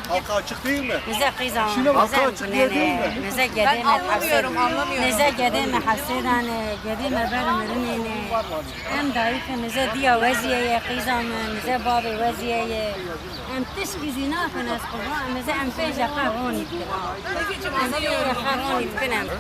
Halka açık değil mi? Bize kızam. Halka açık değil mi? Bize gedeme Anlamıyorum. bize gedeme hasedane, gedeme vermerini. Hem dahi bize diya vaziyeye kızam, bize babı vaziyeye. Hem tişki zina fenes kuvva, bize hem peşe kahvoni tükürüm. Hem peşe kahvoni tükürüm.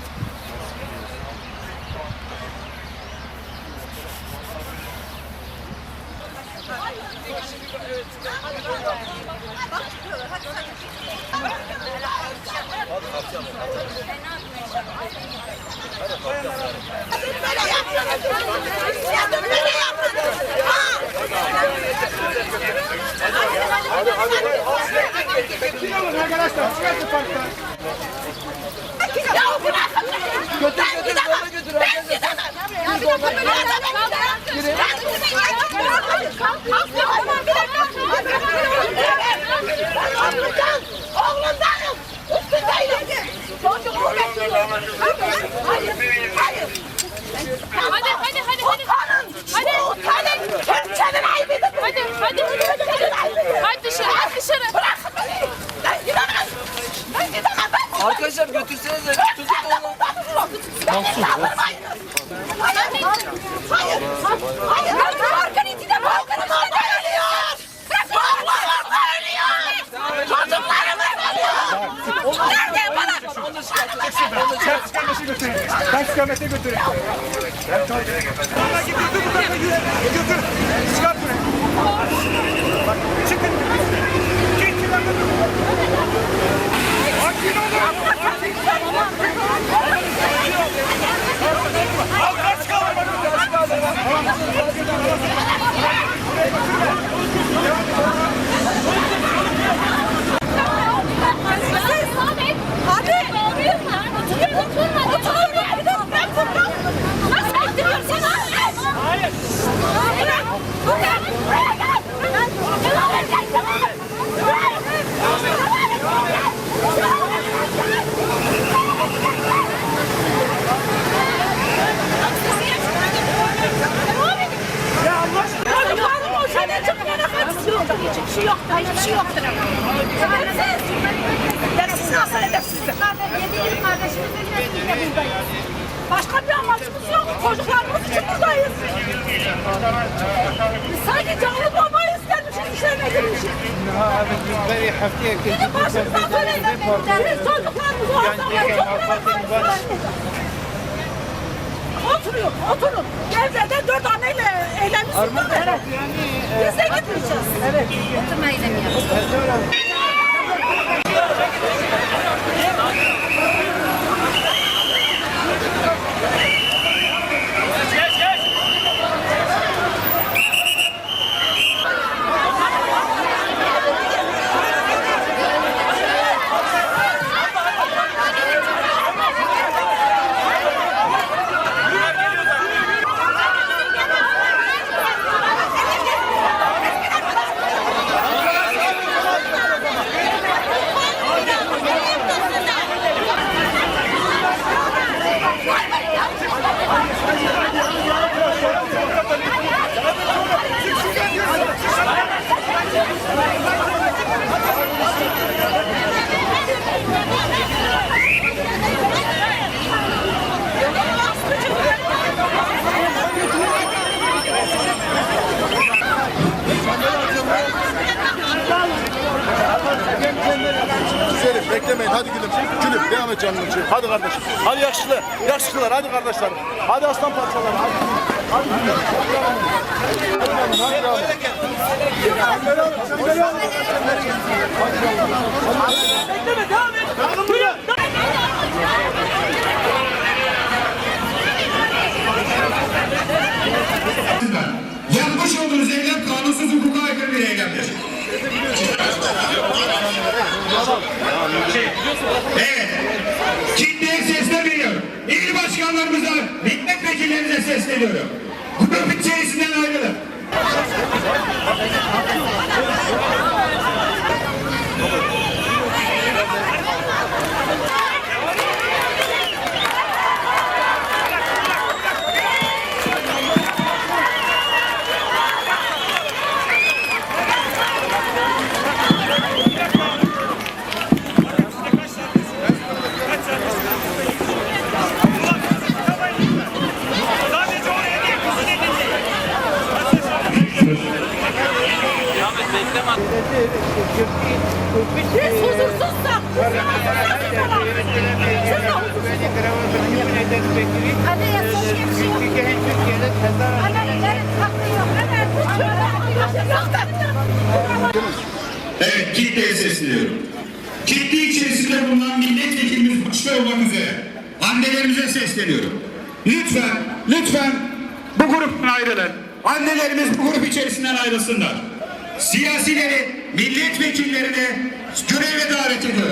Arkadaşlar çıkartın parktan. Ya bırakın beni. Ben gidemem. Ben gidemem. Ben gidemem. Oğlundanım. Üstündeyim. Çocuğumu bekliyorum. Hayır. Hadi. Utanın. Utanın. Türkçenin ayıbıdır. Hadi. Hadi dışarı. Bırakın beni. Ben gidemem. Arkadaşlar götürsenize. Tutun onu. Hayır. Balkan içinde ölüyor. Balkan ölüyor. Çocuklarımız ölüyor. Nerede bana? Kaç kilometre götürün. Götür. Çıkart buraya. Bak, çıkın. Git Nasıl ettiriyorsun? Hayır. Hiçbir şey yoktur. Siz nasıl edepsizler? 7 yıl kardeşimizin nesliyle buradayız. Başka bir amacımız yok. Çocuklarımız için buradayız. Biz sanki canlı babayız gelmişiz, işlerine girmişiz. Gidip başımızdan söyleyin. Çocuklarımız o hastalığı Oturun. Devlete 4 anneyle eğlenmişsiniz. Evet. Biz de gitmeyeceğiz. Evet. Oturma eylemiyoruz. Beklemeyin, hadi gülüm. Gülüm, devam et canım. Hadi kardeşim. Hadi yakışıklılar, hadi kardeşlerim. Hadi aslan parçaları, hadi. Hadi gülüm. Hadi devam et. Bekleme, devam et. Buyurun. Yapmış olduğunuz eylem kanunsuz hukuka aykırı bir eylemdir. Evet. Kitleye sesleniyorum. İl başkanlarımıza, milletvekillerimize sesleniyorum. Grup içerisinden ayrılın. milletvekili. Hadi ya, sus, bir şey yok. Türkiye'de tezahürat. Annenin hakkı yok. Evet, Evet, kitleye sesleniyorum. Kitle içerisinde bulunan milletvekilimiz başta olmak üzere annelerimize sesleniyorum. Lütfen bu gruptan ayrılın. Annelerimiz bu grup içerisinden ayrılsınlar. Siyasileri, milletvekillerini göreve davet ediyorum.